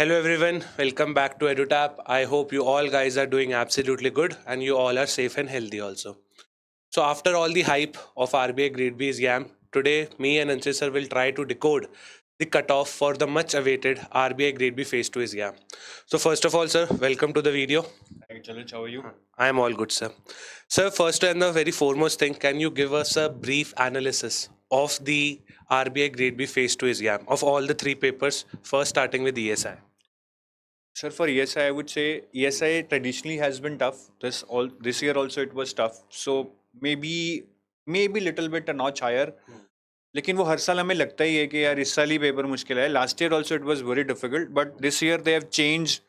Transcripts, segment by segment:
Hello everyone, welcome back to EduTap. I hope you all guys are doing absolutely good and you all are safe and healthy also. So after all the hype of RBI Grade B exam, today me and Anshul sir will try to decode the cutoff for the much awaited RBI Grade B Phase 2 exam. So first of all sir, welcome to the video. Hi, Jalaj, how are you? I am all good sir. Sir, first and the very foremost thing, can you give us a brief analysis of the RBI Grade B Phase 2 exam of all the three papers, first starting with ESI? Sir, for ESI, I would say ESI traditionally has been tough. This year also it was tough. So maybe little bit a notch higher. लेकिन वो हर साल हमें लगता ही है कि यार इस साल ही पेपर मुश्किल है. Last year also it was very difficult, but this year they have changed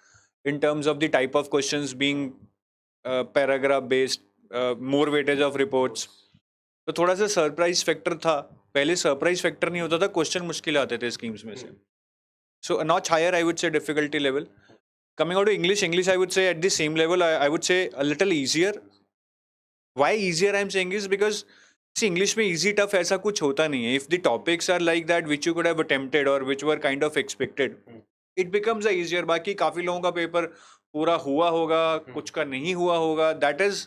in terms of the type of questions being paragraph based, more weightage of reports. तो थोड़ा सा सरप्राइज फैक्टर था. पहले सरप्राइज फैक्टर नहीं होता था, question मुश्किल आते थे स्कीम्स में से. So a notch higher, I would say, difficulty level. Coming out to English I would say at the same level. I would say a little easier. Why easier I'm saying is because see English में easy tough ऐसा कुछ होता नहीं है. If the topics are like that which you could have attempted or which were kind of expected, it becomes a easier. बाकी काफी लोगों का पेपर पूरा हुआ होगा, कुछ का नहीं हुआ होगा. That is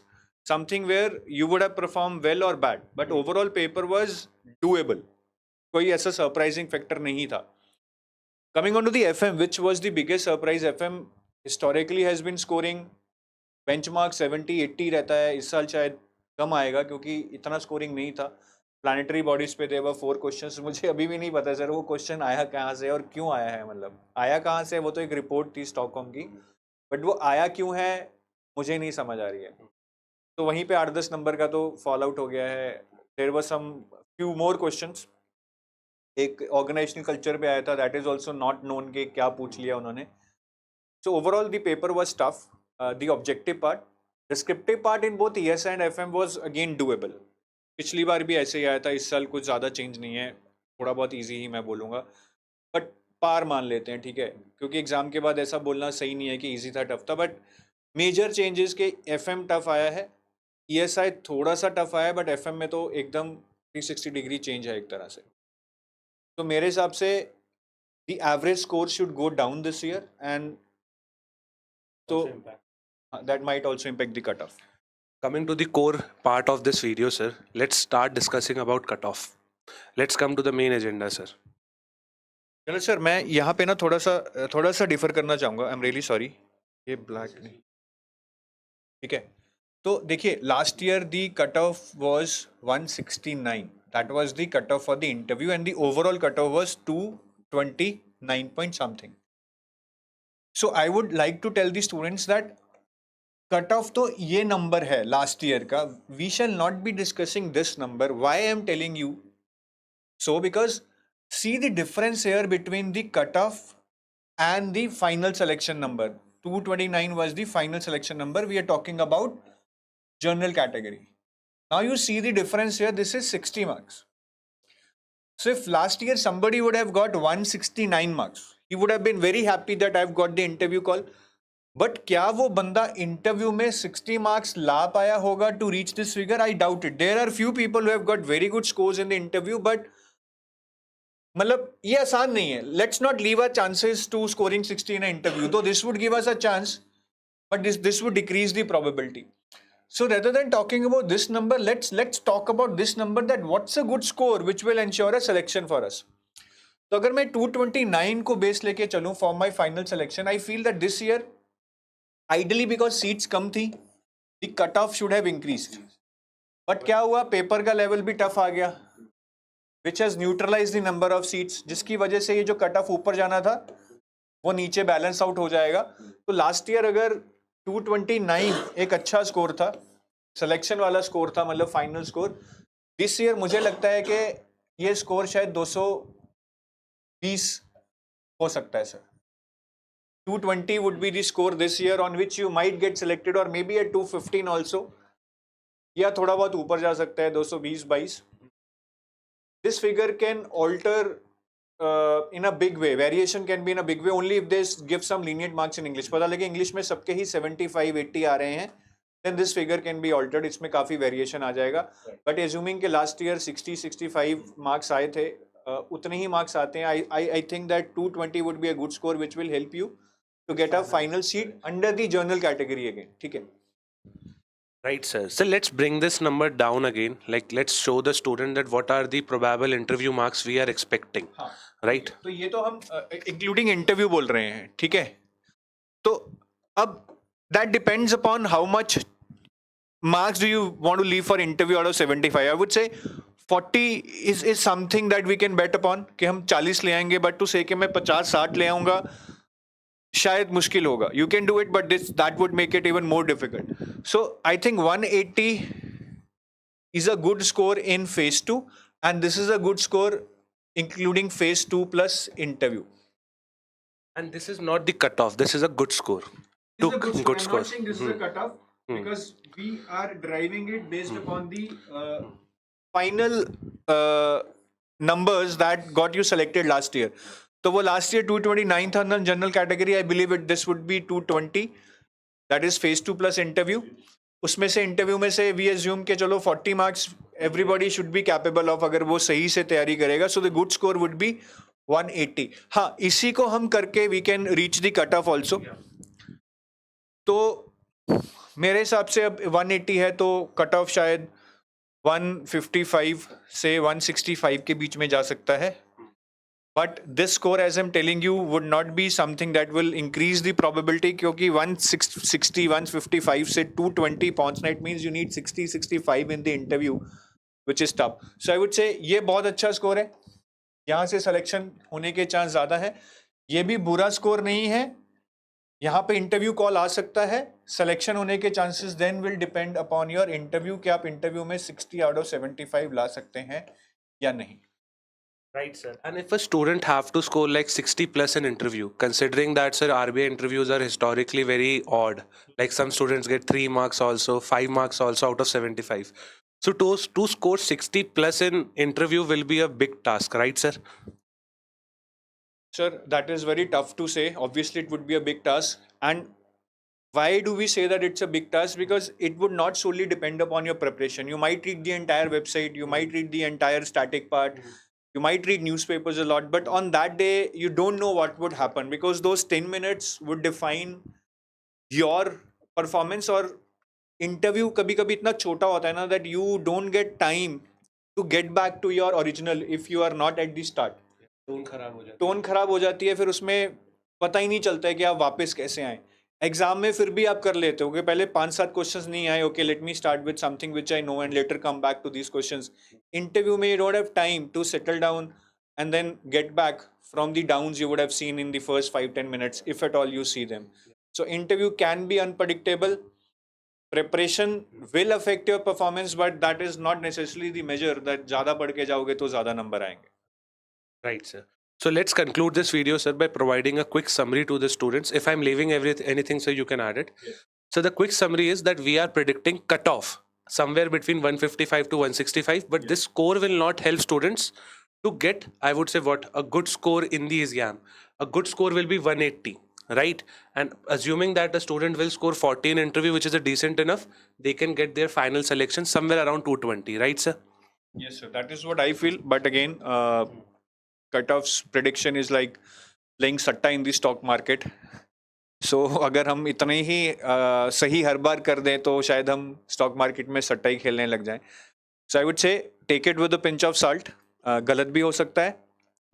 something where you would have performed well or bad. But overall paper was doable. कोई ऐसा surprising factor नहीं था. Coming on to the FM, which was the biggest surprise, FM historically has been scoring benchmark 70-80 रहता है. इस साल शायद कम आएगा क्योंकि इतना स्कोरिंग नहीं था. प्लानिटरी बॉडीज पे थे वो 4 क्वेश्चंस. मुझे अभी भी नहीं पता सर वो क्वेश्चन आया कहाँ से और क्यों आया है. मतलब आया कहाँ से, वो तो एक रिपोर्ट थी स्टॉकहोम की, बट वो आया क्यों है मुझे नहीं समझ आ रही है. तो वहीं पे 8-10 नंबर का तो फॉल आउट हो गया है. There were some few more questions. एक ऑर्गेनाइजेशनल कल्चर पे आया था, that is also not known के क्या पूछ लिया उन्होंने. So overall the paper was tough. The objective part, descriptive part in both ESI and FM was again doable. पिछली बार भी ऐसे ही आया था. इस साल कुछ ज़्यादा चेंज नहीं है, थोड़ा बहुत ईजी ही मैं बोलूँगा, बट पार मान लेते हैं, ठीक है, क्योंकि एग्जाम के बाद ऐसा बोलना सही नहीं है कि ईजी था टफ था. बट मेजर चेंजेस के FM टफ आया है, ESI थोड़ा सा टफ आया है, बट FM में तो एकदम 360 डिग्री चेंज है एक तरह से. तो मेरे हिसाब से the average score should go down this year, and so that might also impact the cutoff. Coming to the core part of this video, sir, let's start discussing about cutoff. Let's come to the main agenda, sir. चलो sir, मैं यहाँ पे ना थोड़ा सा differ करना चाहूँगा. I am really sorry. ये ब्लैक नहीं, ठीक है. तो देखिए, last year the cut off was 169. That was the cut off for the interview and the overall cut off was 229 point something. So I would like to tell the students that cut off तो ये number है last year का. We shall not be discussing this number. Why I am telling you so? Because see the difference here between the cutoff and the final selection number. 229 was the final selection number. We are talking about general category. Now you see the difference here. This is 60 marks. So if last year somebody would have got 169 marks, he would have been very happy that I've got the interview call. But क्या वो बंदा interview में 60 marks ला पाया होगा to reach this figure? I doubt it. There are few people who have got very good scores in the interview, but मतलब ये आसान नहीं है. Let's not leave our chances to scoring 60 in interview, though this would give us a chance, but this would decrease the probability. So rather than talking about this number, let's talk about this number, that what's a good score which will ensure a selection for us. तो अगर मैं 229 को base लेके चलूं for my final selection, I feel that this year ideally because seats कम थी, the cut off should have increased. But क्या हुआ, पेपर का लेवल भी टफ आ गया, which has neutralized the number of seats, जिसकी वजह से ये जो कट ऑफ ऊपर जाना था वो नीचे बैलेंस आउट हो जाएगा. तो लास्ट ईयर अगर 229 एक अच्छा स्कोर था, सिलेक्शन वाला स्कोर था, मतलब फाइनल स्कोर, दिस ईयर मुझे लगता है कि ये स्कोर शायद 220 हो सकता है sir. 220 would be the score this year on which you might get selected, or maybe at 215 also, या थोड़ा बहुत ऊपर जा सकता है 220-22. This figure can alter in a big way. Variation can be in a big way only if they give some lenient marks in English. पता लगे English में सबके ही 75-80 आ रहे हैं, then this figure can be altered. इसमें काफ़ी variation आ जाएगा. But assuming कि last year 60-65 marks आए थे, उतने ही मार्क्स आते हैं. I think that 220 would be a good score which will help you to get a final seat under the journal category again. ठीक है. Right, sir. So let's bring this number down again. Like, let's show the student that what are the probable interview marks we are expecting. हाँ. Right? तो ये तो हम including interview बोल रहे हैं. ठीक है. तो अब that depends upon how much marks do you want to leave for interview out of 75. I would say 40 is something that we can bet upon कि हम 40 ले आएंगे, but to say कि मैं 50-60 ले आऊंगा शायद मुश्किल होगा. You can do it, but that would make it even more difficult. So I think 180 is a good score in phase 2, and this is a good score including phase 2 plus interview. And this is not the cutoff. This is a good score. This is a Good good score. I'm scores. not saying this is a cutoff because we are driving it based upon the final numbers that got you selected last year. तो वो last year 229 था ना general category. I believe this would be 220. That is phase 2 plus interview. उसमें से interview में से we assume कि चलो 40 marks everybody should be capable of अगर वो सही से तैयारी करेगा. So the good score would be 180. हाँ, इसी को हम करके we can reach the cutoff also. तो मेरे हिसाब से अब 180 है तो कट ऑफ शायद 155 से 165 के बीच में जा सकता है. But this score as I am telling you would not be something that will increase the probability, क्योंकि 160 155 से 220 पहुंचना it means you need 60 65 in the interview which is tough. So I would say ये बहुत अच्छा score है. यहाँ से selection होने के चांस ज़्यादा है. ये भी बुरा स्कोर नहीं है. यहाँ पे इंटरव्यू कॉल आ सकता है. सिलेक्शन होने के chances then will depend upon your interview कि आप इंटरव्यू में 60 आउट ऑफ 75 ला सकते हैं या नहीं. Right, sir. And if a student have to score like 60 plus in interview, considering that, sir, RBI interviews are historically very odd. Like some students get 3 marks also, 5 marks also out of 75. So to score 60 plus in interview will be a big task, right, sir? Sir, that is very tough to say. Obviously, it would be a big task. And why do we say that it's a big task? Because it would not solely depend upon your preparation. You might read the entire website, you might read the entire static part, you might read newspapers a lot, but on that day, you don't know what would happen because those 10 minutes would define your performance. और interview कभी कभी इतना छोटा होता है ना that you don't get time to get back to your original if you are not at the start. Tone खराब हो जाती है. फिर उसमें पता ही नहीं चलता है कि आप वापस कैसे आए. एग्जाम में फिर भी आप कर लेते हो कि पहले 5-7 क्वेश्चंस नहीं आए, okay let me start with something which I know and later come back to these questions. Interview में you don't have time to settle down and then get back from the downs you would have seen in the first 5-10 minutes if at all you see them. So interview can be unpredictable. Preparation will affect your performance, but that is not necessarily the measure that ज़्यादा पढ़ के जाओगे तो ज़्यादा number आएंगे. Right, sir. So let's conclude this video, sir, by providing a quick summary to the students. If I'm leaving anything, sir, you can add it. Yes. So the quick summary is that we are predicting cutoff somewhere between 155 to 165, but this score will not help students to get, I would say, a good score in the exam. A good score will be 180, right? And assuming that a student will score 40 in interview, which is a decent enough, they can get their final selection somewhere around 220, right, sir? Yes, sir. That is what I feel. But again, cutoffs prediction is like playing सट्टा in the stock market. So अगर हम इतने ही सही हर बार कर दें तो शायद हम स्टॉक मार्केट में सट्टा ही खेलने लग जाएं. So I would say take it with a pinch of salt. गलत भी हो सकता है,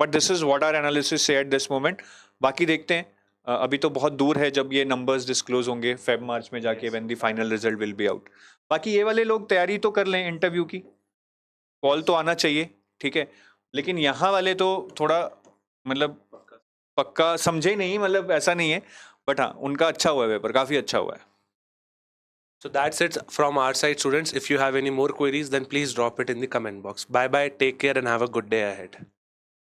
but this is what our analysis say at this moment. बाकी देखते हैं. अभी तो बहुत दूर है जब ये numbers disclose होंगे फेब मार्च में जाके when the final result will be out. बाकी ये वाले लोग तैयारी तो कर लें इंटरव्यू की, कॉल तो आना चाहिए, ठीक है. लेकिन यहाँ वाले तो थोड़ा मतलब पक्का समझे नहीं, मतलब ऐसा नहीं है, बट हाँ उनका अच्छा हुआ है, पेपर काफ़ी अच्छा हुआ है. So that's it from our side, students. If you have any more queries, then please drop it in the comment box. Bye bye, take care, and have a good day ahead.